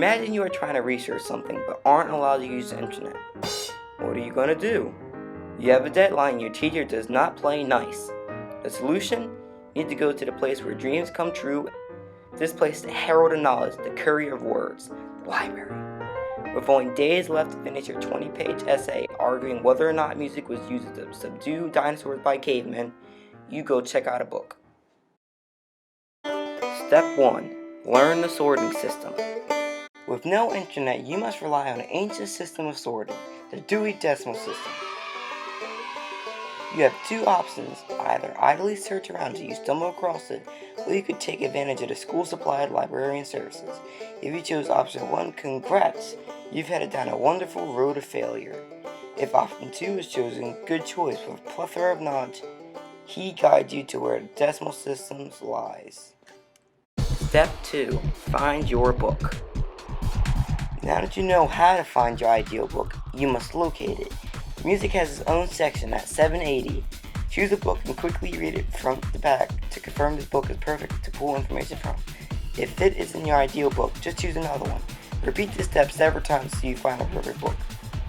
imagine you are trying to research something but aren't allowed to use the internet. What are you going to do? You have a deadline and your teacher does not play nice. The solution? You need to go to the place where dreams come true. This place is the herald of knowledge, the courier of words, the library. With only days left to finish your 20-page essay arguing whether or not music was used to subdue dinosaurs by cavemen, you go check out a book. Step 1. Learn the sorting system. With no internet, you must rely on an ancient system of sorting, the Dewey Decimal System. You have two options: either idly search around until you stumble across it, or you could take advantage of the school-supplied librarian services. If you chose option 1, congrats! You've headed down a wonderful road to failure. If option 2 is chosen, good choice. With a plethora of knowledge, he guides you to where the decimal system lies. Step 2. Find your book. Now that you know how to find your ideal book, you must locate it. Music has its own section at 780. Choose a book and quickly read it front to back to confirm this book is perfect to pull information from. If it isn't your ideal book, just choose another one. Repeat this step several times until you find a perfect book.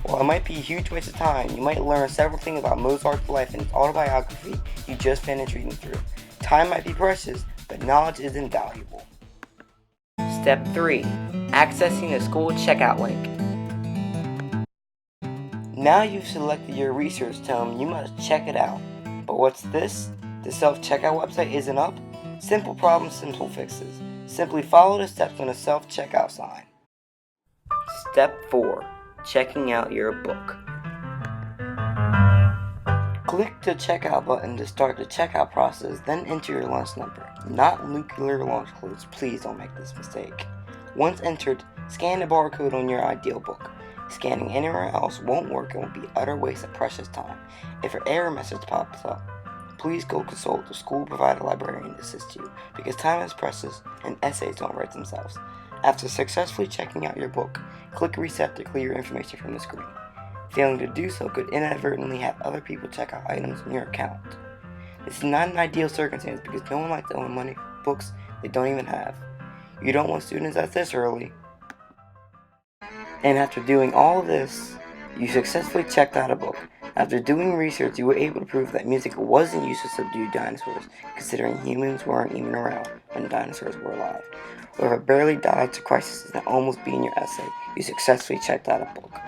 While it might be a huge waste of time, you might learn several things about Mozart's life and his autobiography you just finished reading through. Time might be precious, but knowledge is invaluable. Step 3. Accessing the school checkout link. Now you've selected your research tome, you must check it out. But what's this? The self-checkout website isn't up? Simple problems, simple fixes. Simply follow the steps on the self-checkout sign. Step 4. Checking out your book. Click the checkout button to start the checkout process, then enter your lunch number. Not nuclear launch codes, please don't make this mistake. Once entered, scan the barcode on your ideal book. Scanning anywhere else won't work and will be utter waste of precious time. If an error message pops up, please go consult the school-provided librarian to assist you, because time is precious and essays don't write themselves. After successfully checking out your book, click Reset to clear information from the screen. Failing to do so could inadvertently have other people check out items in your account. This is not an ideal circumstance because no one likes to own money for books they don't even have. You don't want students at this early. And after doing all of this, you successfully checked out a book. After doing research, you were able to prove that music wasn't used to subdue dinosaurs, considering humans weren't even around when dinosaurs were alive. Or if it barely dodged a crisis and almost being your essay, you successfully checked out a book.